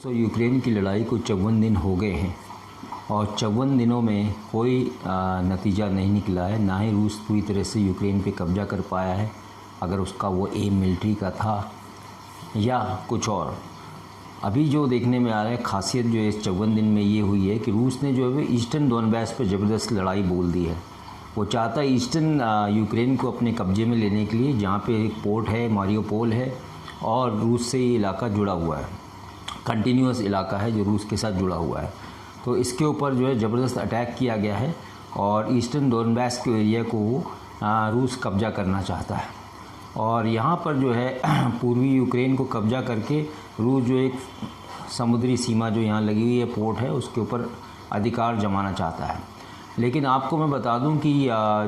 Ukraine की लड़ाई को 54 दिन हो गए हैं और 54 दिनों में कोई नतीजा नहीं निकला है। ना ही रूस पूरी तरह से यूक्रेन पे कब्जा कर पाया है, अगर उसका वो एम मिलिट्री का था या कुछ और। अभी जो देखने में आ रहा है खासियत जो है इस 54 दिन में ये हुई है कि रूस ने जो है ईस्टर्न डोनबास पर ज़बरदस्त लड़ाई बोल दी है। वो चाहता है ईस्टर्न यूक्रेन को अपने कब्जे में लेने के लिए, जहाँ पे एक पोर्ट है, मारियोपोल है, और रूस से ये इलाका जुड़ा हुआ है, कंटिन्यूस इलाका है जो रूस के साथ जुड़ा हुआ है। तो इसके ऊपर जो है ज़बरदस्त अटैक किया गया है और ईस्टर्न डोनबास के एरिया को रूस कब्जा करना चाहता है। और यहाँ पर जो है पूर्वी यूक्रेन को कब्जा करके रूस जो एक समुद्री सीमा जो यहाँ लगी हुई है, पोर्ट है, उसके ऊपर अधिकार जमाना चाहता है। लेकिन आपको मैं बता दूं कि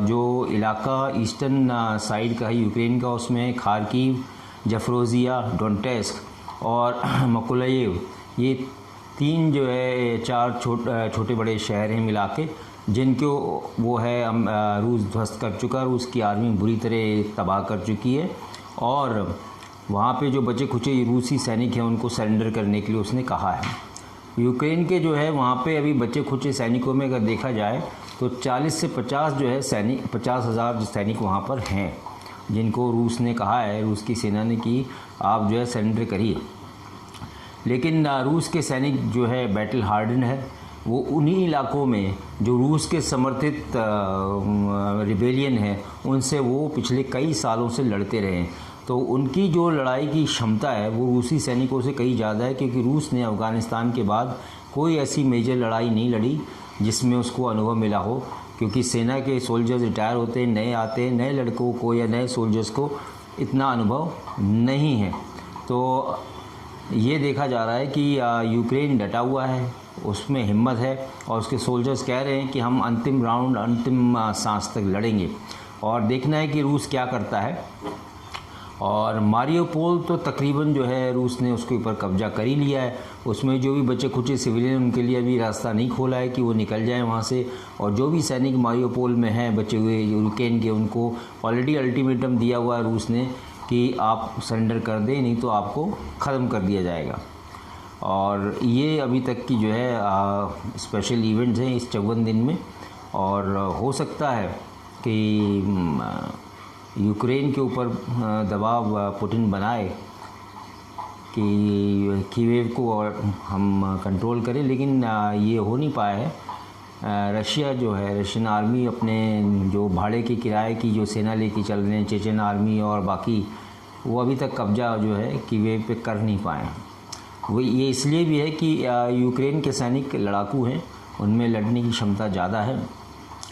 जो इलाका ईस्टर्न साइड का है यूक्रेन का, उसमें खार्किव, जफरोजिया, डोनेट्स्क और मकोलाइव, ये 3 जो है 4 छोटे बड़े शहर हैं मिला के, जिनको वो है रूस ध्वस्त कर चुका है। रूस की आर्मी बुरी तरह तबाह कर चुकी है और वहाँ पे जो बचे खुचे रूसी सैनिक हैं उनको सरेंडर करने के लिए उसने कहा है। यूक्रेन के जो है वहाँ पे अभी बचे खुचे सैनिकों में अगर देखा जाए तो 40 से 50 जो है सैनिक, 50,000 सैनिक वहाँ पर हैं, जिनको रूस ने कहा है, रूस की सेना ने कि आप जो है सरेंडर करिए। लेकिन रूस के सैनिक जो है बैटल हार्डन है, वो उन्हीं इलाकों में जो रूस के समर्थित रिबेलियन है उनसे वो पिछले कई सालों से लड़ते रहे हैं। तो उनकी जो लड़ाई की क्षमता है वो रूसी सैनिकों से कई ज़्यादा है, क्योंकि रूस ने अफ़गानिस्तान के बाद कोई ऐसी मेजर लड़ाई नहीं लड़ी जिसमें उसको अनुभव मिला हो, क्योंकि सेना के सोल्जर्स रिटायर होते हैं, नए आते हैं, नए लड़कों को या नए सोल्जर्स को इतना अनुभव नहीं है। तो ये देखा जा रहा है कि यूक्रेन डटा हुआ है, उसमें हिम्मत है और उसके सोल्जर्स कह रहे हैं कि हम अंतिम राउंड, अंतिम सांस तक लड़ेंगे। और देखना है कि रूस क्या करता है। और मारियोपोल तो तकरीबन जो है रूस ने उसके ऊपर कब्जा कर ही लिया है। उसमें जो भी बचे खुचे सिविलियन, उनके लिए अभी रास्ता नहीं खोला है कि वो निकल जाएं वहाँ से। और जो भी सैनिक मारियोपोल में हैं बचे हुए यूक्रेन के, उनको ऑलरेडी अल्टीमेटम दिया हुआ है रूस ने कि आप सरेंडर कर दें, नहीं तो आपको ख़त्म कर दिया जाएगा। और ये अभी तक की जो है स्पेशल इवेंट्स हैं इस 54 दिन में। और हो सकता है कि यूक्रेन के ऊपर दबाव पुतिन बनाए कि कीव को और हम कंट्रोल करें, लेकिन ये हो नहीं पाया है। रशिया जो है, रशियन आर्मी अपने जो भाड़े के किराए की जो सेना लेके चल रहे हैं, चेचन आर्मी और बाकी, वो अभी तक कब्जा जो है कीव पे कर नहीं पाए। वो ये इसलिए भी है कि यूक्रेन के सैनिक लड़ाकू हैं, उनमें लड़ने की क्षमता ज़्यादा है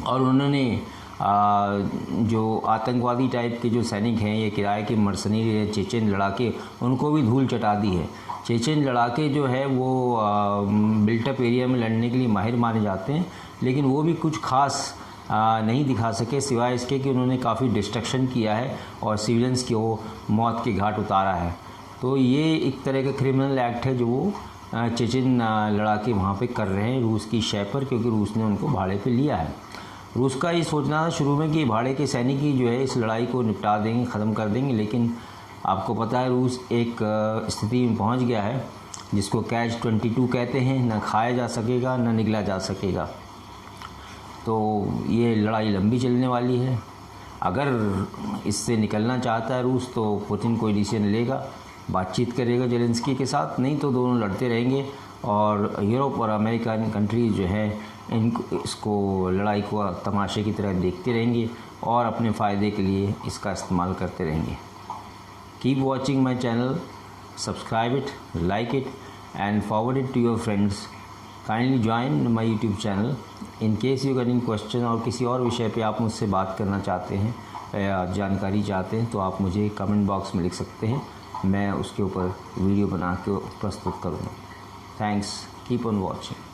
और उन्होंने जो आतंकवादी टाइप के जो सैनिक हैं, ये किराए के मर्सनरी चेचन लड़ाके, उनको भी धूल चटा दी है। चेचन लड़ाके जो है वो बिल्टअप एरिया में लड़ने के लिए माहिर माने जाते हैं, लेकिन वो भी कुछ खास नहीं दिखा सके, सिवाय इसके कि उन्होंने काफ़ी डिस्ट्रक्शन किया है और सिविलियंस की वो मौत के घाट उतारा है। तो ये एक तरह का क्रिमिनल एक्ट है जो वो चेचन लड़ाके वहाँ पे कर रहे हैं रूस की शय पर, क्योंकि रूस ने उनको भाड़े पे लिया है। रूस का ये सोचना था शुरू में कि भाड़े के सैनिक ही जो है इस लड़ाई को निपटा देंगे, ख़त्म कर देंगे, लेकिन आपको पता है रूस एक स्थिति में पहुंच गया है जिसको कैच 22 कहते हैं, ना खाया जा सकेगा ना निगला जा सकेगा। तो ये लड़ाई लंबी चलने वाली है। अगर इससे निकलना चाहता है रूस तो पुतिन कोई डिसीजन लेगा, बातचीत करेगा जेलेंस्की के साथ, नहीं तो दोनों लड़ते रहेंगे और यूरोप और अमेरिकन कंट्रीज़ जो है इसको लड़ाई को तमाशे की तरह देखते रहेंगे और अपने फ़ायदे के लिए इसका इस्तेमाल करते रहेंगे। Keep watching my channel, subscribe it, like it and forward it to your friends. Kindly join my YouTube channel. In case you getting question और किसी और विषय पे आप मुझसे बात करना चाहते हैं या जानकारी चाहते हैं तो आप मुझे कमेंट बॉक्स में लिख सकते हैं, मैं उसके ऊपर वीडियो बना के प्रस्तुत करूँगा। Thanks, keep on watching.